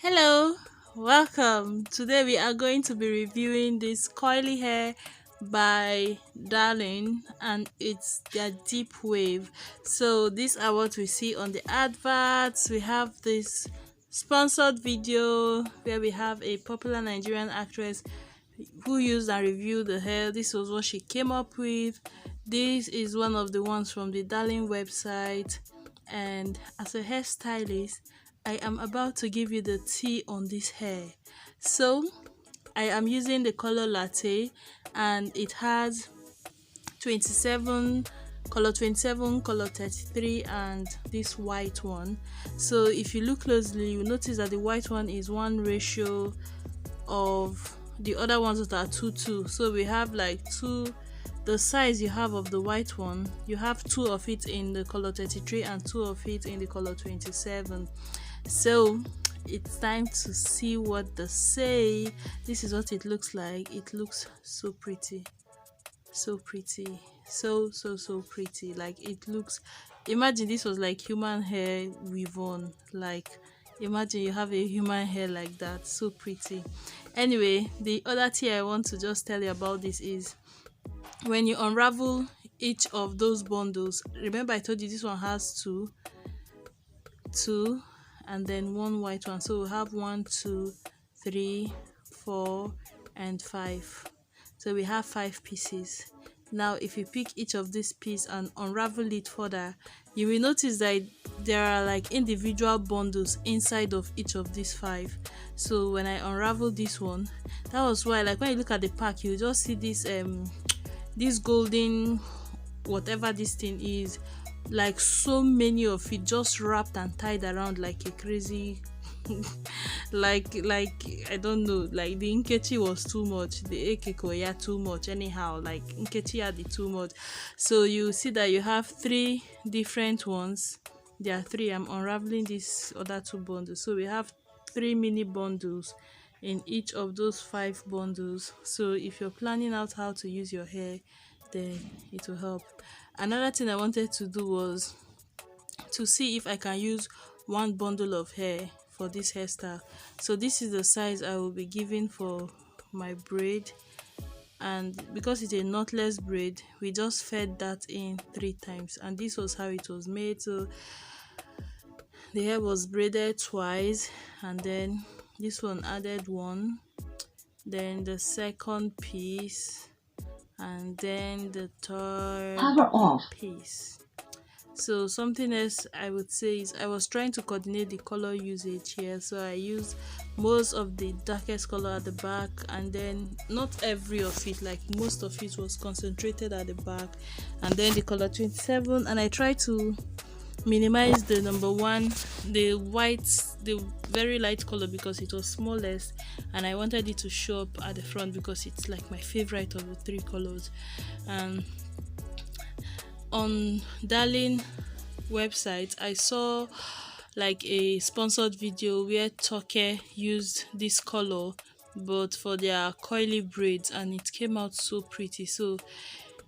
Hello, welcome. Today we are going to be reviewing this coily hair by Darling and it's their deep wave. So these are what we see on the adverts. We have this sponsored video where we have a popular Nigerian actress who used and reviewed the hair. This was what she came up with. This is one of the ones from the Darling website, and as a hairstylist I am about to give you the tea on this hair. So I am using the color latte and it has 27 color 27, color 33, and this white one. So if you look closely, you notice that the white one is one ratio of the other ones that are 2:2. So we have like two, the size you have of the white one, you have two of it in the color 33 and two of it in the color 27. So it's time to see what they say. This is what it looks like. It looks so pretty, so pretty, so pretty. Like, it looks, imagine this was like human hair weave on. Like, imagine you have a human hair like that, so pretty. Anyway, the other thing I want to just tell you about this is when you unravel each of those bundles, remember I told you this one has two and then one white one, so we have 1, 2, 3, 4 and 5. So we have 5 pieces. Now if you pick each of these pieces and unravel it further, you will notice that there are like individual bundles inside of each of these 5. So when I unravel this one, that was why, like, when you look at the pack, you just see this golden whatever this thing is, like so many of it just wrapped and tied around like a crazy like I don't know, like the nkechi was too much, the ekekoya too much, anyhow, like nkechi had it too much. So you see that you have 3 different ones. There are 3. I'm unraveling these other 2 bundles, so we have 3 mini bundles in each of those 5 bundles. So if you're planning out how to use your hair, then it will help. Another thing I wanted to do was to see if I can use one bundle of hair for this hairstyle. So this is the size I will be giving for my braid, and because it's a knotless braid, we just fed that in 3 times, and this was how it was made. So the hair was braided twice, and then this one added one, then the second piece, and then the third Power off. piece. So something else I would say is I was trying to coordinate the color usage here, so I used most of the darkest color at the back, and then not every of it, like most of it was concentrated at the back, and then the color 27, and I tried to minimize the number 1, the white, the very light color, because it was smallest and I wanted it to show up at the front because it's like my favorite of the 3 colors. And on Darling website I saw like a sponsored video where Toddler used this color but for their coily braids, and it came out so pretty. So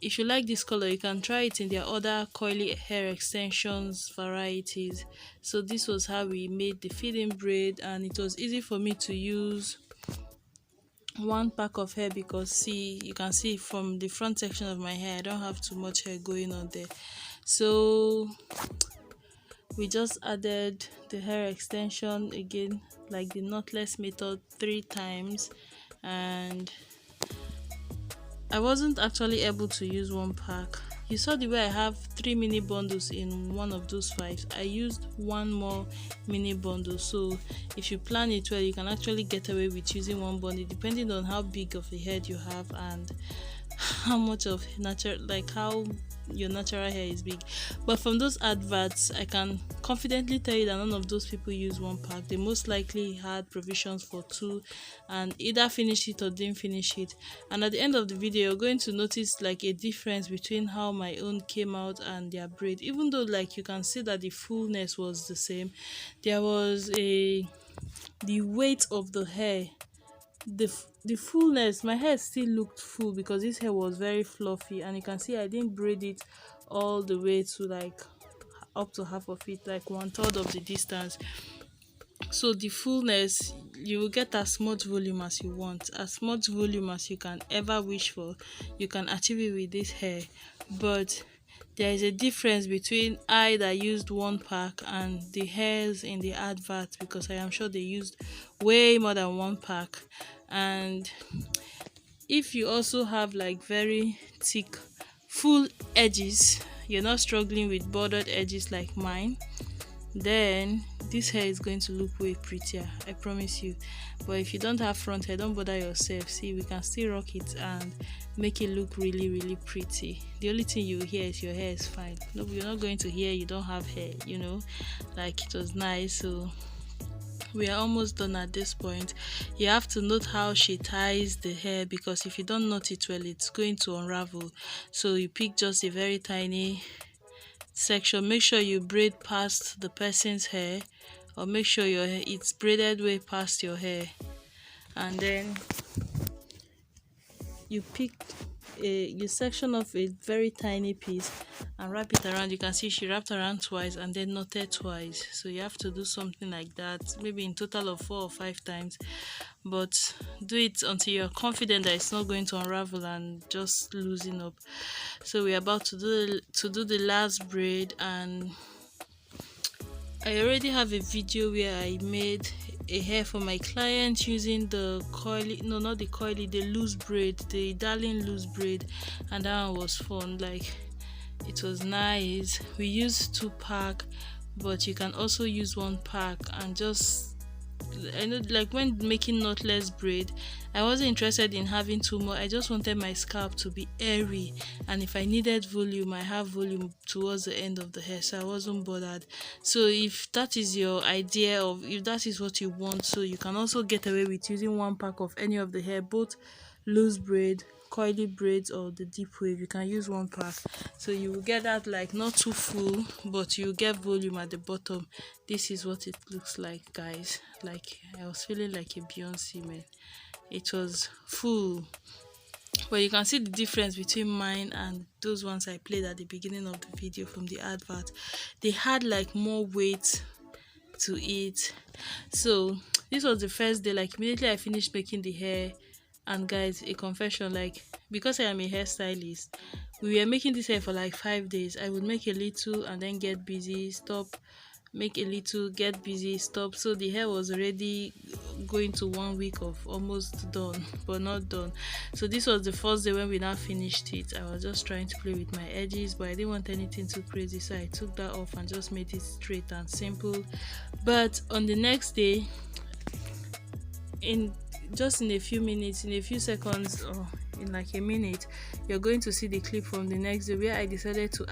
if you like this color, you can try it in their other coily hair extensions varieties. So this was how we made the feeding braid, and it was easy for me to use one pack of hair because, see, you can see from the front section of my hair I don't have too much hair going on there. So we just added the hair extension again, like the knotless method, 3 times, and I wasn't actually able to use one pack. You saw the way I have 3 mini bundles in one of those 5. I used one more mini bundle. So if you plan it well, you can actually get away with using one bundle depending on how big of a head you have and how much of natural, like how your natural hair is big. But from those adverts, I can confidently tell you that none of those people use one pack. They most likely had provisions for 2 and either finish it or didn't finish it. And at the end of the video, you're going to notice like a difference between how my own came out and their braid. Even though like you can see that the fullness was the same, there was the weight of the hair, the fullness, my hair still looked full because this hair was very fluffy, and you can see I didn't braid it all the way to like up to half of it, like 1/3 of the distance. So the fullness, you will get as much volume as you want, as much volume as you can ever wish for. You can achieve it with this hair. But there is a difference between I that used one pack and the hairs in the advert, because I am sure they used way more than one pack. And if you also have like very thick full edges, you're not struggling with bordered edges like mine, then this hair is going to look way prettier, I promise you. But if you don't have front hair, don't bother yourself. See, we can still rock it and make it look really really pretty. The only thing you hear is your hair is fine. No, you're not going to hear you don't have hair, like it was nice. So we are almost done at this point. You have to note how she ties the hair, because if you don't note it well, it's going to unravel. So you pick just a very tiny section. Make sure you braid past the person's hair, or make sure your hair it's braided way past your hair, and then you pick you section off a very tiny piece and wrap it around. You can see she wrapped around twice and then knotted twice, so you have to do something like that, maybe in total of 4 or 5 times, but do it until you're confident that it's not going to unravel and just loosen up. So we're about to do the last braid, and I already have a video where I made a hair for my client using the coily, no, not the coily, the loose braid, the darling loose braid, and that one was fun. Like, it was nice. We used 2 pack, but you can also use 1 pack. And just, I know, like when making knotless braid, I wasn't interested in having 2 more. I just wanted my scalp to be airy, and if I needed volume, I have volume towards the end of the hair, so I wasn't bothered. So if that is your idea, of if that is what you want, so you can also get away with using 1 pack of any of the hair, both loose braid, coily braids, or the deep wave. You can use 1 pack, so you will get that, like, not too full, but you get volume at the bottom. This is what it looks like, guys. Like, I was feeling like a Beyonce, man. It was full, but you can see the difference between mine and those ones I played at the beginning of the video from the advert. They had like more weight to it. So this was the first day. Like, immediately I finished making the hair. And guys, a confession, like, because I am a hairstylist, we were making this hair for like 5 days. I would make a little and then get busy, stop, make a little, get busy, stop. So the hair was already going to 1 week of almost done, but not done. So this was the first day when we now finished it. I was just trying to play with my edges, but I didn't want anything too crazy, so I took that off and just made it straight and simple. But on the next day, in a few minutes, in a few seconds, or in like a minute, you're going to see the clip from the next day where I decided to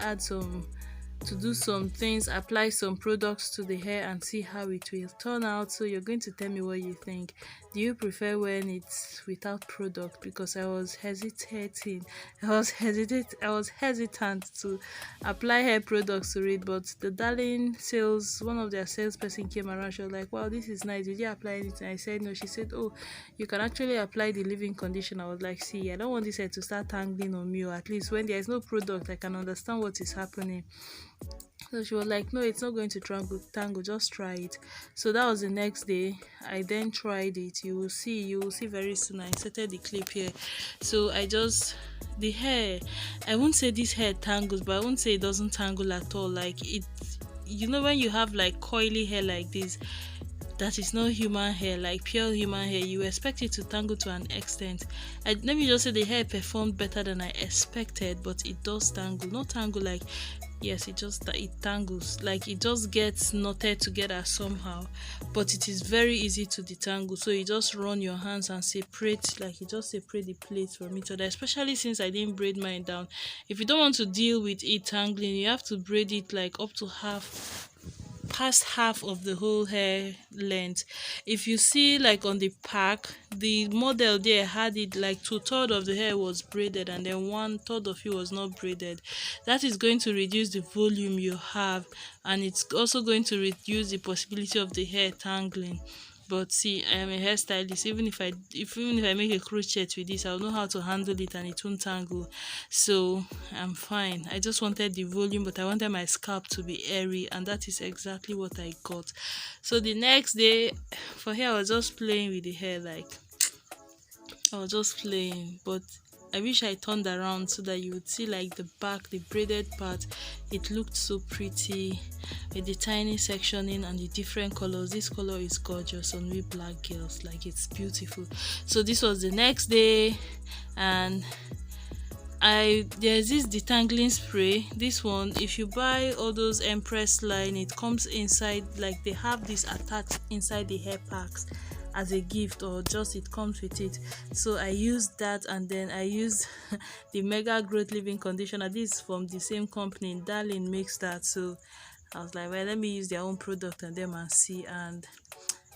do some things, apply some products to the hair and see how it will turn out. So you're going to tell me what you think. Do you prefer when it's without product? Because I was hesitating. I was hesitant to apply hair products to it, but the darling one of their salesperson came around. She was like, wow, this is nice. Did you apply anything? I said no. She said, oh, you can actually apply the leave-in conditioner. I was like, see, I don't want this hair to start tangling on me, or at least when there is no product, I can understand what is happening. So she was like, no, it's not going to tangle, just try it. So that was the next day. I then tried it. You will see very soon. I inserted the clip here. So the hair, I won't say this hair tangles, but I won't say it doesn't tangle at all. Like, it, when you have like coily hair like this, that is not human hair, like pure human hair, you expect it to tangle to an extent. Let me just say the hair performed better than I expected, but it does tangle. Not tangle like, yes, it tangles, like it just gets knotted together somehow, but it is very easy to detangle. So you just run your hands and separate, like you just separate the plates from each other, especially since I didn't braid mine down. If you don't want to deal with it tangling, you have to braid it like up to past half of the whole hair length. If you see, like on the pack, the model there had it like 2/3 of the hair was braided and then 1/3 of it was not braided. That is going to reduce the volume you have, and it's also going to reduce the possibility of the hair tangling. But see, I am a hairstylist. Even if I make a crochet with this, I'll know how to handle it and it won't tangle. So I'm fine. I just wanted the volume, but I wanted my scalp to be airy, and that is exactly what I got. So the next day, for hair, I was just playing with the hair, like I was just playing, but I wish I turned around so that you would see like the back, the braided part. It looked so pretty with the tiny sectioning and the different colors. This color is gorgeous on we black girls, like it's beautiful. So this was the next day, and there's this detangling spray. This one, if you buy all those Empress line, it comes inside, like they have this attached inside the hair packs as a gift, or just it comes with it. So I used that, and then I used the Mega Growth Living Conditioner. This is from the same company, Darling makes that. So I was like, well, let me use their own product and them and see. And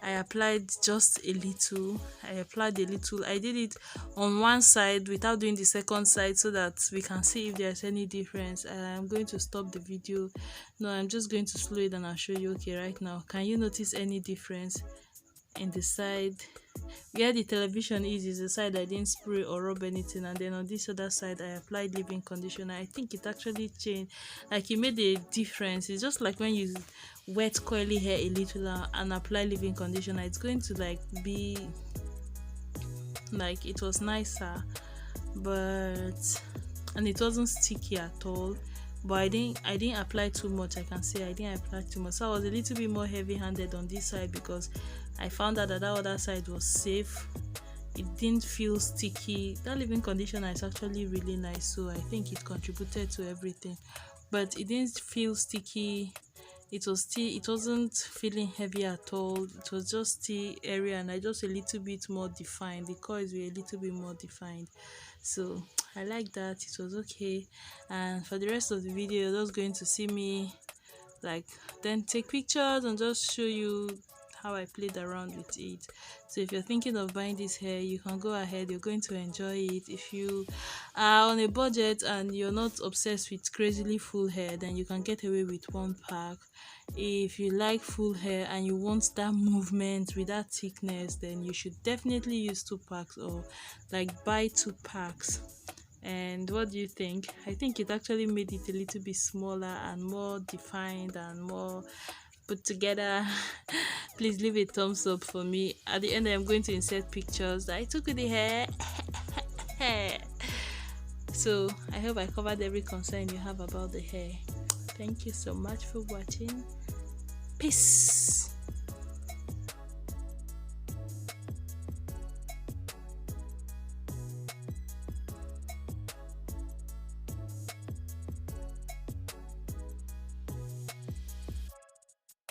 I applied just a little. I did it on one side without doing the second side, so that we can see if there's any difference. I'm going to stop the video. No, I'm just going to slow it and I'll show you. Okay, right now, can you notice any difference in the side where the television is the side I didn't spray or rub anything, and then on this other side I applied leave-in conditioner? I think it actually changed, like it made a difference. It's just like when you wet coily hair a little and apply leave-in conditioner, it's going to like be like, it was nicer, but and it wasn't sticky at all. But I didn't apply too much. I can say I didn't apply too much, so I was a little bit more heavy-handed on this side, because I found out that other side was safe. It didn't feel sticky. That leave-in conditioner is actually really nice, so I think it contributed to everything. But it didn't feel sticky. It wasn't feeling heavy at all. It was just still airy, and I just a little bit more defined. The coils were a little bit more defined, so I like that. It was okay. And for the rest of the video, you're just going to see me like then take pictures and just show you how I played around with it. So if you're thinking of buying this hair, you can go ahead. You're going to enjoy it. If you are on a budget and you're not obsessed with crazily full hair, then you can get away with one pack. If you like full hair and you want that movement with that thickness, then you should definitely use 2 packs, or like buy 2 packs. And what do you think? I think it actually made it a little bit smaller and more defined and more put together. Please leave a thumbs up for me. At the end, I'm going to insert pictures that I took with the hair. So I hope I covered every concern you have about the hair. Thank you so much for watching. Peace.